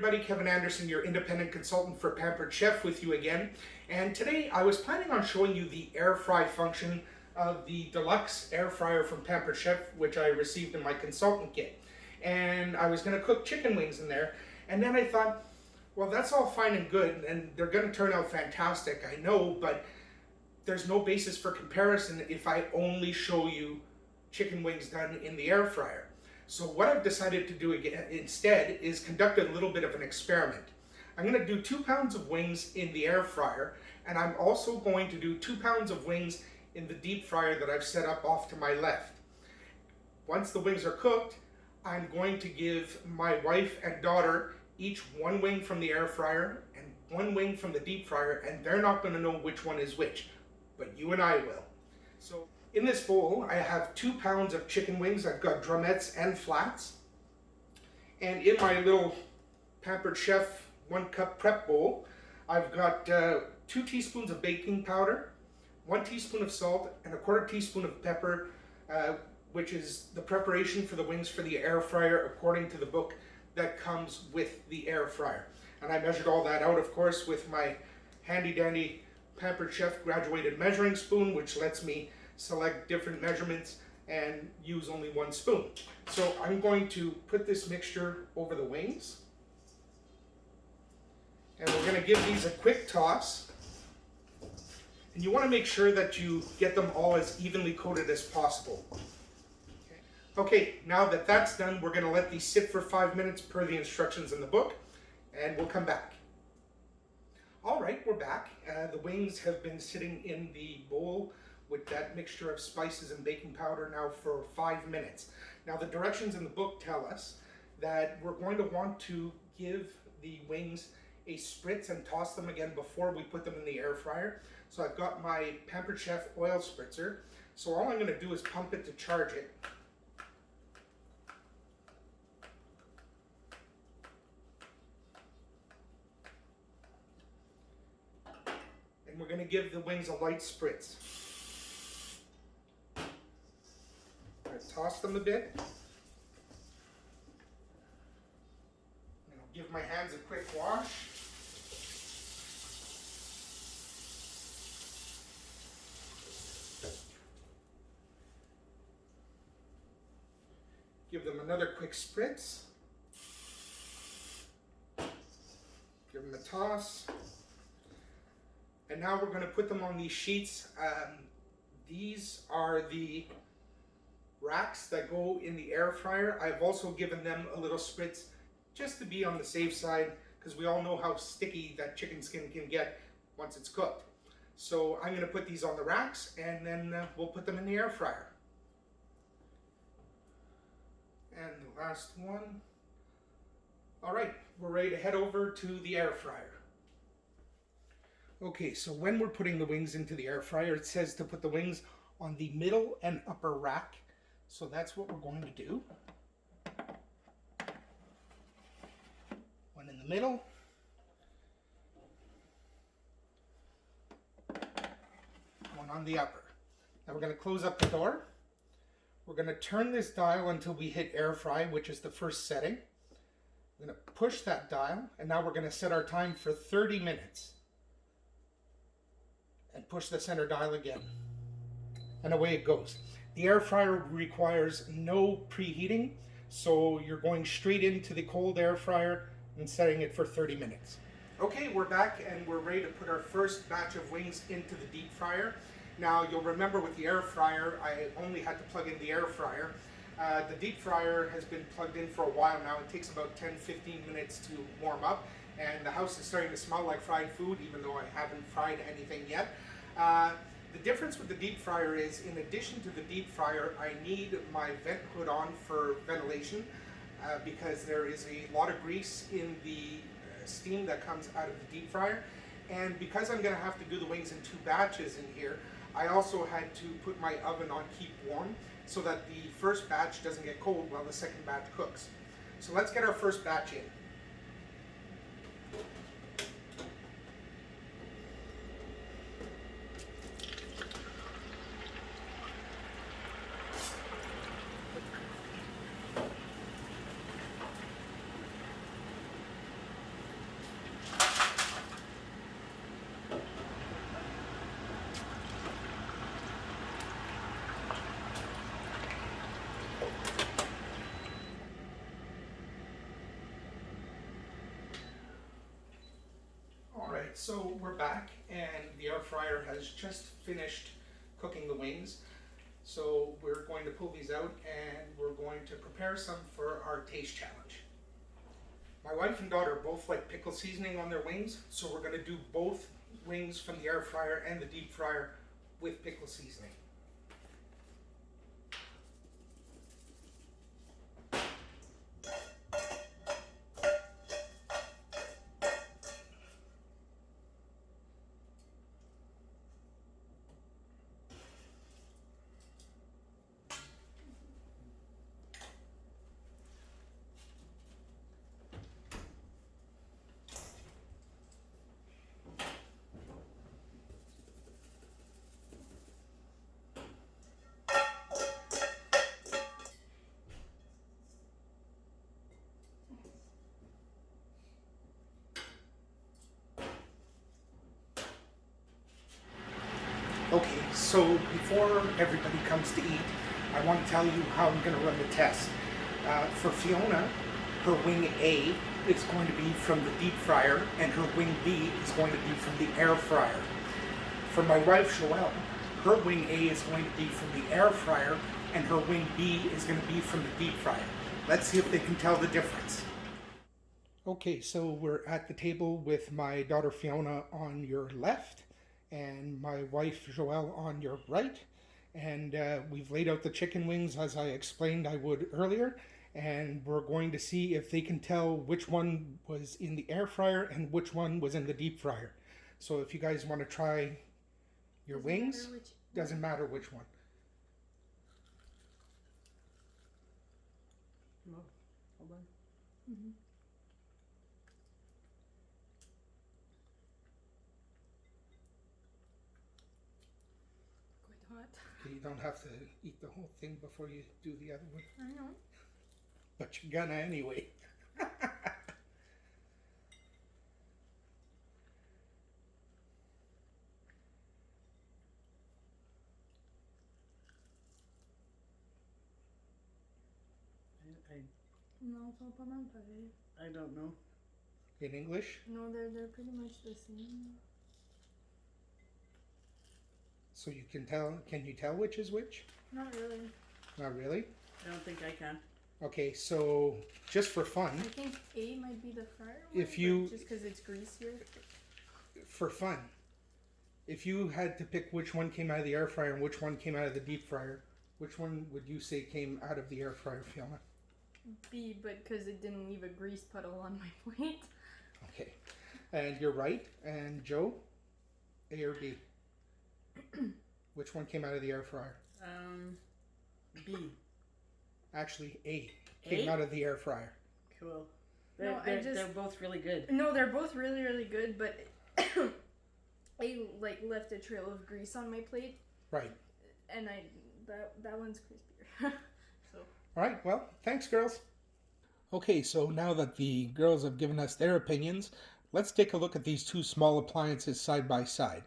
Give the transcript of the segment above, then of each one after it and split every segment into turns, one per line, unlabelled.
everybody, Kevin Anderson, your independent consultant for Pampered Chef with you again. And today I was planning on showing you the air fry function of the Deluxe air fryer from Pampered Chef, which I received in my consultant kit. And I was going to cook chicken wings in there. And then I thought, well, that's all fine and good, and they're going to turn out fantastic, I know, but there's no basis for comparison if I only show you chicken wings done in the air fryer. So what I've decided to do instead is conduct a little bit of an experiment. I'm going to do 2 pounds of wings in the air fryer, and I'm also going to do 2 pounds of wings in the deep fryer that I've set up off to my left. Once the wings are cooked, I'm going to give my wife and daughter each 1 wing from the air fryer and 1 wing from the deep fryer, and they're not going to know which one is which, but you and I will. So in this bowl, I have 2 pounds of chicken wings. I've got drumettes and flats. And in my little Pampered Chef 1 cup prep bowl, I've got 2 teaspoons of baking powder, 1 teaspoon of salt, and 1/4 teaspoon of pepper, which is the preparation for the wings for the air fryer according to the book that comes with the air fryer. And I measured all that out, of course, with my handy dandy Pampered Chef graduated measuring spoon, which lets me select different measurements and use only 1 spoon. So I'm going to put this mixture over the wings, and we're going to give these a quick toss. And you want to make sure that you get them all as evenly coated as possible. Okay, now that that's done, we're going to let these sit for 5 minutes per the instructions in the book, and we'll come back. All right, we're back. The wings have been sitting in the bowl with that mixture of spices and baking powder now for 5 minutes. Now the directions in the book tell us that we're going to want to give the wings a spritz and toss them again before we put them in the air fryer. So I've got my Pampered Chef oil spritzer. So all I'm going to do is pump it to charge it. And we're going to give the wings a light spritz. Toss them a bit. And I'll give my hands a quick wash. Give them another quick spritz. Give them a toss. And now we're going to put them on these sheets. These are the racks that go in the air fryer. I've also given them a little spritz just to be on the safe side, because we all know how sticky that chicken skin can get once it's cooked. So I'm going to put these on the racks, and then we'll put them in the air fryer. And the last one. All right, we're ready to head over to the air fryer. Okay, so when we're putting the wings into the air fryer, it says to put the wings on the middle and upper rack. So that's what we're going to do. 1 in the middle. 1 on the upper. Now we're going to close up the door. We're going to turn this dial until we hit air fry, which is the first setting. We're going to push that dial, and now we're going to set our time for 30 minutes. And push the center dial again. And away it goes. The air fryer requires no preheating, so you're going straight into the cold air fryer and setting it for 30 minutes. Okay, we're back and we're ready to put our first batch of wings into the deep fryer. Now you'll remember with the air fryer, I only had to plug in the air fryer. The deep fryer has been plugged in for a while now. It takes about 10-15 minutes to warm up, and the house is starting to smell like fried food, even though I haven't fried anything yet. The difference with the deep fryer is, in addition to the deep fryer, I need my vent hood on for ventilation because there is a lot of grease in the steam that comes out of the deep fryer. And because I'm going to have to do the wings in 2 batches in here, I also had to put my oven on keep warm so that the first batch doesn't get cold while the second batch cooks. So let's get our first batch in. Alright, so we're back and the air fryer has just finished cooking the wings. So we're going to pull these out and we're going to prepare some for our taste challenge. My wife and daughter both like pickle seasoning on their wings, so we're going to do both wings from the air fryer and the deep fryer with pickle seasoning. Okay, so before everybody comes to eat, I want to tell you how I'm going to run the test. For Fiona, her wing A is going to be from the deep fryer, and her wing B is going to be from the air fryer. For my wife, Joelle, her wing A is going to be from the air fryer, and her wing B is going to be from the deep fryer. Let's see if they can tell the difference. Okay, so we're at the table with my daughter Fiona on your left, and my wife Joelle on your right, and we've laid out the chicken wings as I explained I would earlier, and we're going to see if they can tell which one was in the air fryer and which one was in the deep fryer. So if you guys want to try your wings, doesn't matter which one.
No, hold on.
Mm-hmm. Hot.
You don't have to eat the whole thing before you do the other one.
I know.
But you're gonna anyway.
Non, ils sont pas mal pareils.
I don't know.
In English?
No, they're pretty much the same.
So you can you tell which is which?
Not really.
Not really?
I don't think I can.
Okay, so just for fun,
I think A might be the fryer one,
if you,
just because it's greasier.
for fun, if you had to pick which one came out of the air fryer and which one came out of the deep fryer, which one would you say came out of the air fryer, Fiona?
B, but because it didn't leave a grease puddle on my plate.
Okay, and you're right. And Joe, A or B? Which one came out of the air fryer?
B.
Actually, A came out of the air fryer.
Cool.
No,
They're both really good.
No, they're both really, really good, but A like left a trail of grease on my plate.
Right.
And that one's crispier. So.
All right, well, thanks, girls. Okay, so now that the girls have given us their opinions, let's take a look at these two small appliances side by side.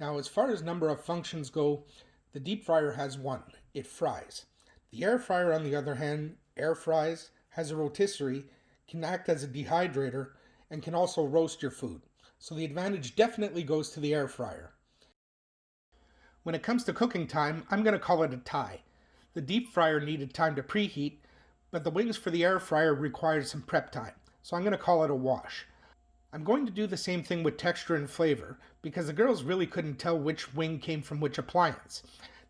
Now, as far as number of functions go, the deep fryer has one. It fries. The air fryer, on the other hand, air fries, has a rotisserie, can act as a dehydrator, and can also roast your food. So the advantage definitely goes to the air fryer. When it comes to cooking time, I'm going to call it a tie. The deep fryer needed time to preheat, but the wings for the air fryer required some prep time, so I'm going to call it a wash. I'm going to do the same thing with texture and flavor, because the girls really couldn't tell which wing came from which appliance.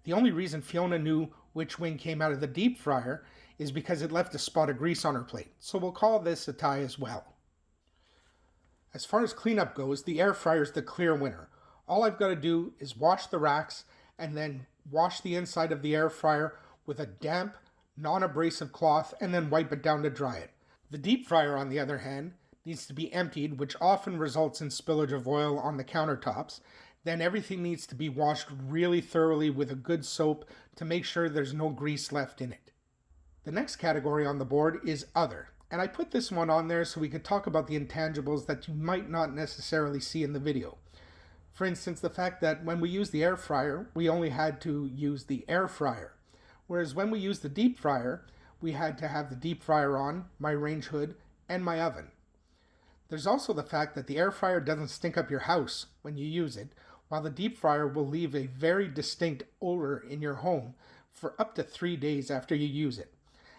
The only reason Fiona knew which wing came out of the deep fryer is because it left a spot of grease on her plate, so we'll call this a tie as well. As far as cleanup goes, the air fryer is the clear winner. All I've got to do is wash the racks and then wash the inside of the air fryer with a damp, non-abrasive cloth and then wipe it down to dry it. The deep fryer, on the other hand, needs to be emptied, which often results in spillage of oil on the countertops. Then everything needs to be washed really thoroughly with a good soap to make sure there's no grease left in it. The next category on the board is Other, and I put this one on there so we could talk about the intangibles that you might not necessarily see in the video. For instance, the fact that when we use the air fryer, we only had to use the air fryer. Whereas when we use the deep fryer, we had to have the deep fryer on, my range hood, and my oven. There's also the fact that the air fryer doesn't stink up your house when you use it, while the deep fryer will leave a very distinct odor in your home for up to 3 days after you use it.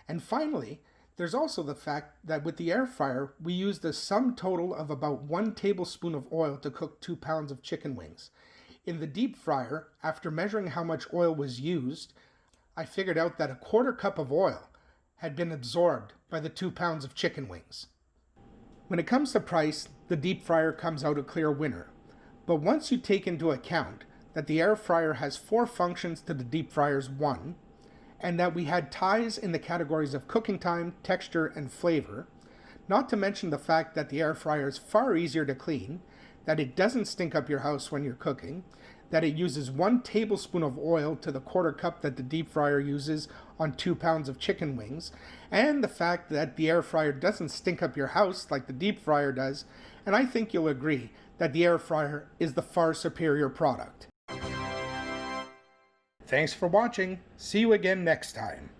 And finally, there's also the fact that with the air fryer, we use the sum total of about 1 tablespoon of oil to cook 2 pounds of chicken wings. In the deep fryer, after measuring how much oil was used, I figured out that a 1/4 cup of oil had been absorbed by the 2 pounds of chicken wings. When it comes to price, the deep fryer comes out a clear winner. But once you take into account that the air fryer has 4 functions to the deep fryer's 1, and that we had ties in the categories of cooking time, texture, and flavor, not to mention the fact that the air fryer is far easier to clean, that it doesn't stink up your house when you're cooking, that it uses 1 tablespoon of oil to the 1/4 cup that the deep fryer uses on 2 pounds of chicken wings, and the fact that the air fryer doesn't stink up your house like the deep fryer does, and I think you'll agree that the air fryer is the far superior product. Thanks for watching. See you again next time.